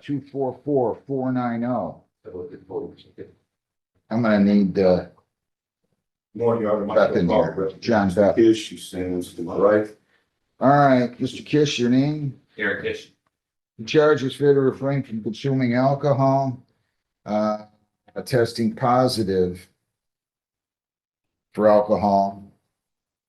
244-490. I'm gonna need, Morning, Your Honor. Beth in here. John Beth. Kish, she stands to my right. all right, Mr. Kish, your name? Eric Kish. The charge is fair to refrain from consuming alcohol, testing positive for alcohol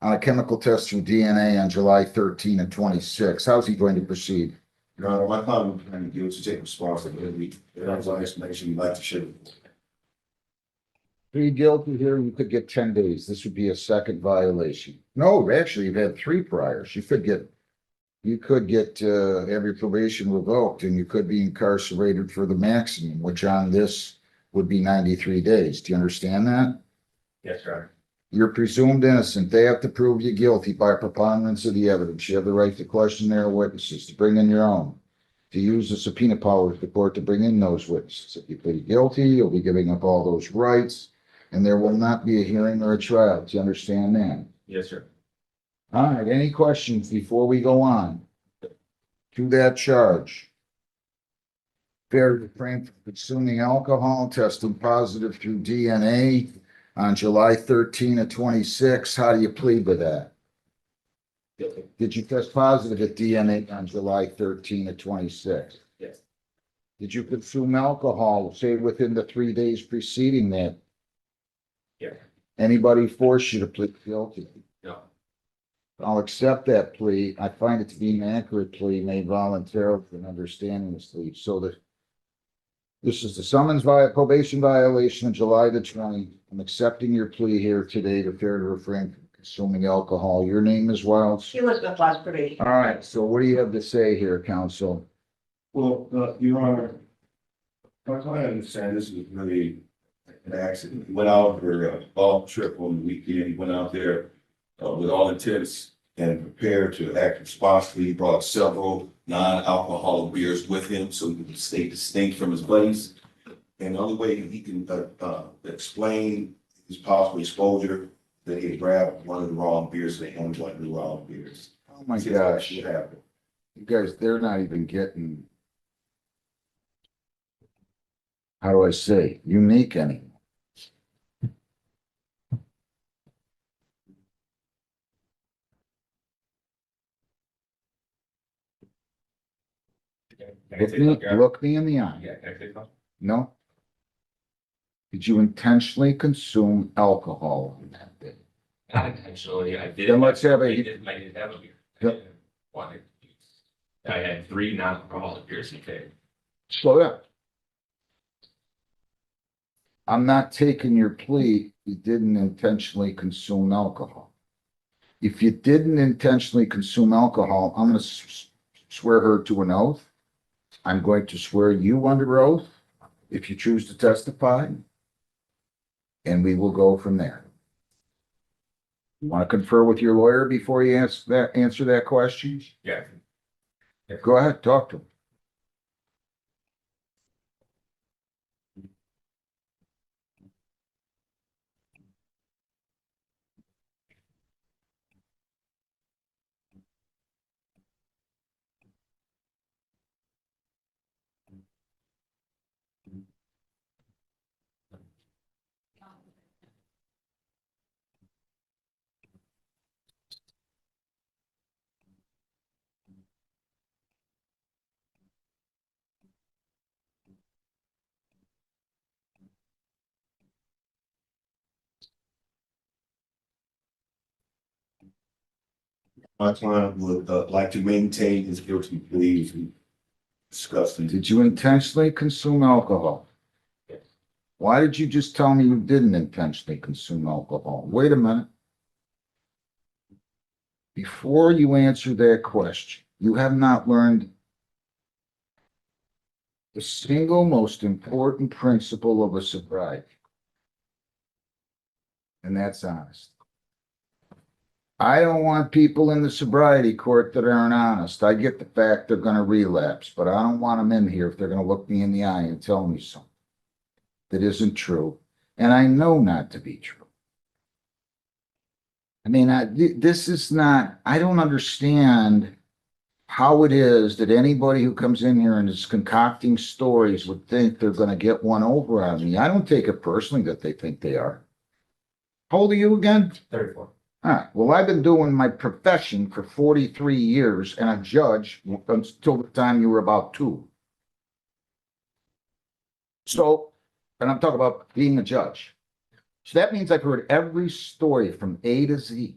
on a chemical test from DNA on July 13 and 26. How's he going to proceed? Your Honor, my client will plan to take responsibility. There's an explanation you'd like to share. Plead guilty here, you could get 10 days. This would be a second violation. No, actually, you've had 3 priors. You could get have your probation revoked and you could be incarcerated for the maximum, which on this would be 93 days. Do you understand that? Yes, Your Honor. You're presumed innocent. They have to prove you guilty by a preponderance of the evidence. You have the right to question their witnesses, to bring in your own, to use the subpoena powers of the court to bring in those witnesses. If you plead guilty, you'll be giving up all those rights, and there will not be a hearing or a trial. Do you understand that? Yes, sir. All right, any questions before we go on to that charge? Fair to refrain from consuming alcohol, testing positive through DNA on July 13 of 26. How do you plead with that? Guilty. Did you test positive at DNA on July 13 of 26? Yes. Did you consume alcohol, say within the 3 days preceding that? Yeah. Anybody force you to plead guilty? No. I'll accept that plea. I find it to be an accurate plea made voluntarily and understanding this plea. So that this is the summons via probation violation of July the 20th. I'm accepting your plea here today to fair to refrain from consuming alcohol. Your name is Wells. Elizabeth lost probation. All right, so what do you have to say here, counsel? Well, Your Honor, I understand this is really an accident. He went out for a golf trip on the weekend. He went out there with all intents and prepared to act responsibly. He brought several non-alcoholic beers with him so he could stay distinct from his buddies. And the only way he can explain his possible exposure that he grabbed one of the wrong beers and handled one of the wrong beers. Oh my See, gosh, what happened. you guys, they're not even getting, how do I say, unique anymore. Look me in the eye. Yeah, can I say something? No? Did you intentionally consume alcohol on that day? Not intentionally, I did. Then let's have I a- did have a beer. Yep. I had 3 non-alcoholic beers in day. Slow down. I'm not taking your plea. You didn't intentionally consume alcohol. If you didn't intentionally consume alcohol, I'm going to swear her to an oath. I'm going to swear you under oath if you choose to testify. And we will go from there. You want to confer with your lawyer before you answer that question? Yeah. Go ahead, talk to him. My client would like to maintain his guilty plea. Disgusting. Did you intentionally consume alcohol? Yes. Why did you just tell me you didn't intentionally consume alcohol? Wait a minute. Before you answer that question, you have not learned the single most important principle of a sobriety. And that's honesty. I don't want people in the sobriety court that aren't honest. I get the fact they're going to relapse, but I don't want them in here if they're going to look me in the eye and tell me something that isn't true. And I know not to be true. I mean, this is not, I don't understand how it is that anybody who comes in here and is concocting stories would think they're gonna get one over on me. I don't take it personally that they think they are. How old are you again? 34. All right, well, I've been doing my profession for 43 years and a judge until the time you were about 2. So, and I'm talking about being a judge. So that means I've heard every story from A to Z.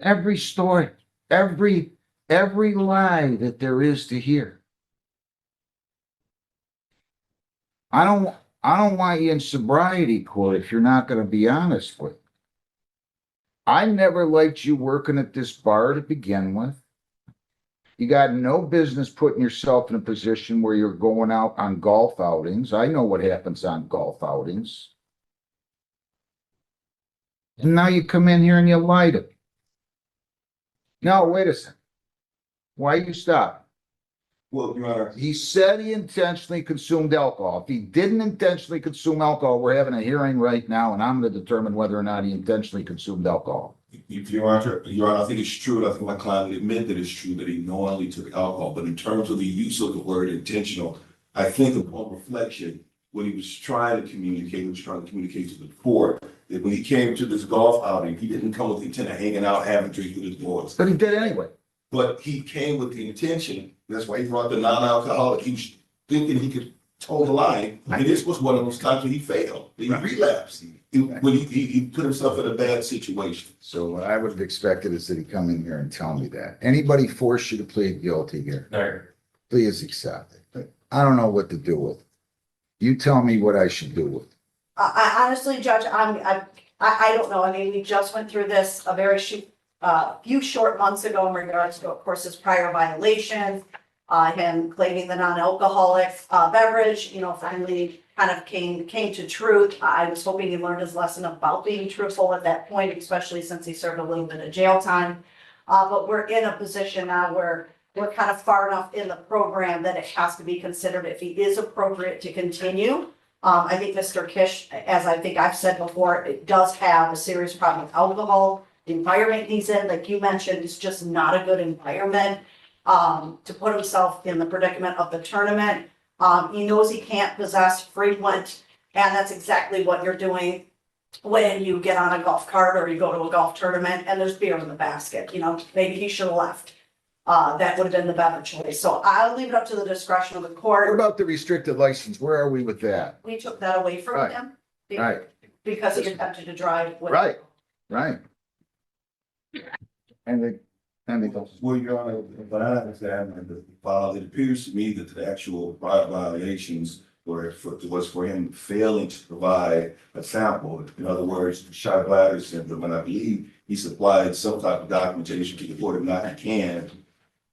Every story, every lie that there is to hear. I don't want you in sobriety court if you're not gonna be honest with me. I never liked you working at this bar to begin with. You got no business putting yourself in a position where you're going out on golf outings. I know what happens on golf outings. And now you come in here and you lie to me. No, wait a second. Why you stop? Well, Your Honor, He said he intentionally consumed alcohol. If he didn't intentionally consume alcohol, we're having a hearing right now, and I'm gonna determine whether or not he intentionally consumed alcohol. Your Honor, I think it's true, and I think my client would admit that it's true that he knowingly took alcohol, but in terms of the use of the word intentional, I think upon reflection, what he was trying to communicate, to the court, that when he came to this golf outing, he didn't come with the intent of hanging out, having drinks with his boys. But he did anyway. But he came with the intention, that's why he brought the non-alcoholic, he was thinking he could toe the line, and this was one of those times when he failed, he relapsed. When he put himself in a bad situation. So what I would have expected is that he come in here and tell me that. Anybody force you to plead guilty here, No. please accept it. I don't know what to do with it. You tell me what I should do with it. I honestly, Judge, I don't know. I mean, we just went through this a few short months ago in regards to, of course, his prior violations, him claiming the non-alcoholic beverage, finally kind of came to truth. I was hoping he learned his lesson about being truthful at that point, especially since he served a little bit of jail time. But we're in a position now where we're kind of far enough in the program that it has to be considered if he is appropriate to continue. I think Mr. Kish, as I think I've said before, it does have a serious problem with alcohol. The environment he's in, like you mentioned, is just not a good environment to put himself in the predicament of the tournament. He knows he can't possess frequent, and that's exactly what you're doing when you get on a golf cart or you go to a golf tournament and there's beer in the basket. Maybe he should have left. That would have been the better choice. So I'll leave it up to the discretion of the What court. about the restricted license? Where are we with that? We took that away from Right. him Right, because he attempted to drive with. right. And they, Well, Your Honor, but I understand that it appears to me that the actual violations was for him failing to provide a sample. In other words, shy bladder syndrome, and I believe he supplied some type of documentation to the court, if not, he can.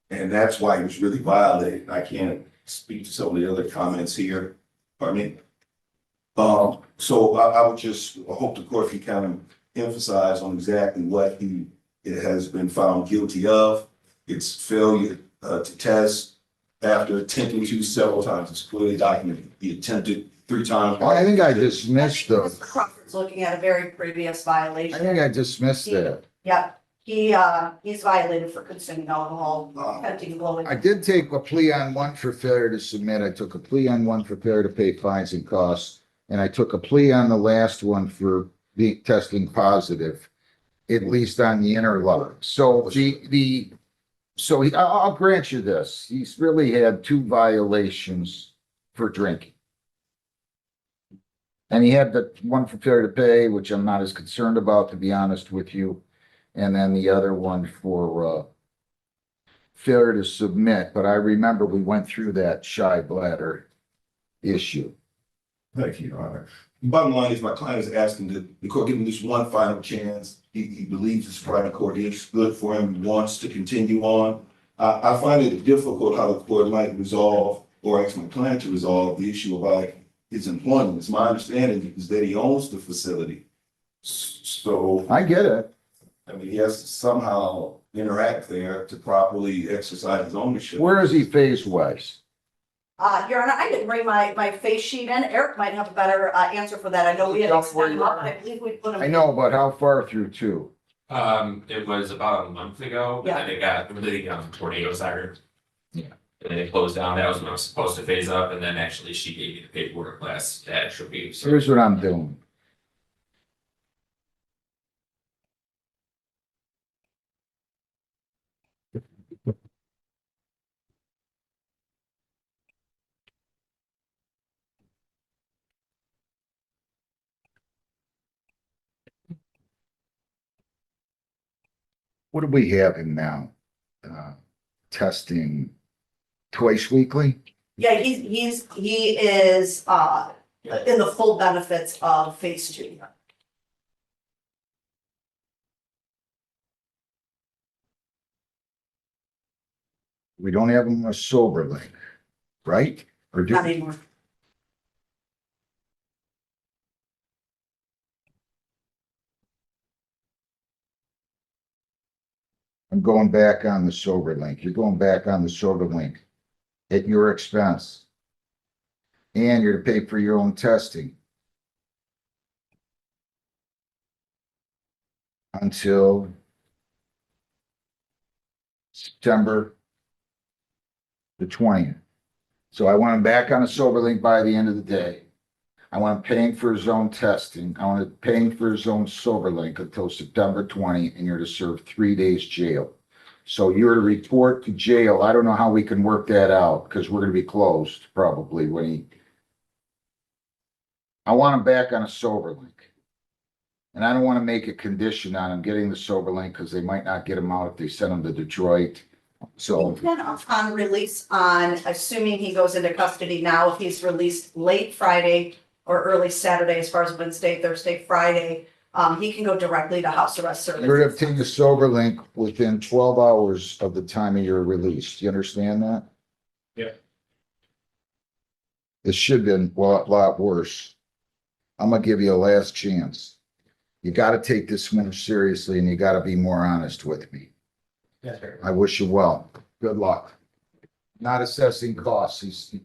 And that's why he was really violated. I can't speak to some of the other comments here. Pardon me. So I would just hope the court can kind of emphasize on exactly what it has been found guilty of. It's failure to test after attempting to several times. It's clearly documented. He attempted 3 times. I think I I dismissed think those. Mr. Crawford's looking at a very previous violation. I think I dismissed that. Yep, he's violated for consuming alcohol, attempting blowing. I did take a plea on one for failure to submit. I took a plea on one for failure to pay fines and costs. And I took a plea on the last one for testing positive, at least on the interlock. So I'll grant you this. He's really had 2 violations for drinking. And he had the one for failure to pay, which I'm not as concerned about, to be honest with you. And then the other one for failure to submit. But I remember we went through that shy bladder issue. Thank you, Your Honor. Bottom line is my client is asking the court give him this one final chance. He believes his private court is good for him, wants to continue on. I find it difficult how the court might resolve or ask my client to resolve the issue about his employment. It's my understanding is that he owns the facility. So, I get it. I mean, he has to somehow interact there to properly exercise his ownership. Where is he phase-wise? Your Honor, I didn't bring my face sheet in. Eric might have a better answer for that. I know we had Tell me where extended you up, are. I believe we put him. I know, but how far through 2? It was about a month ago, but then it got really, tornado siren. Yeah. And then it closed down. That was when I was supposed to phase up, and then actually she gave me the paperwork last extra week. So Here's what I'm doing. What do we have him now? Testing twice weekly? Yeah, he is, in the full benefits of phase two. We don't have him on a sober link, right? Or do, Not anymore. I'm going back on the sober link. You're going back on the sober link at your expense. And you're to pay for your own testing. Until September the 20th. So I want him back on a sober link by the end of the day. I want him paying for his own testing. I want him paying for his own sober link until September 20, and you're to serve 3 days jail. So you're to report to jail. I don't know how we can work that out because we're gonna be closed probably when he. I want him back on a sober link. And I don't want to make a condition on him getting the sober link because they might not get him out if they send him to Detroit. So Then upon release on, assuming he goes into custody now, if he's released late Friday or early Saturday, as far as Wednesday, Thursday, Friday, he can go directly to house arrest you're to services. obtain the sober link within 12 hours of the time of your release. Do you understand that? Yeah. It should have been a lot worse. I'm gonna give you a last chance. You gotta take this more seriously and you gotta be more honest with me. Yes, sir. I wish you well. Good luck. Not assessing costs. He's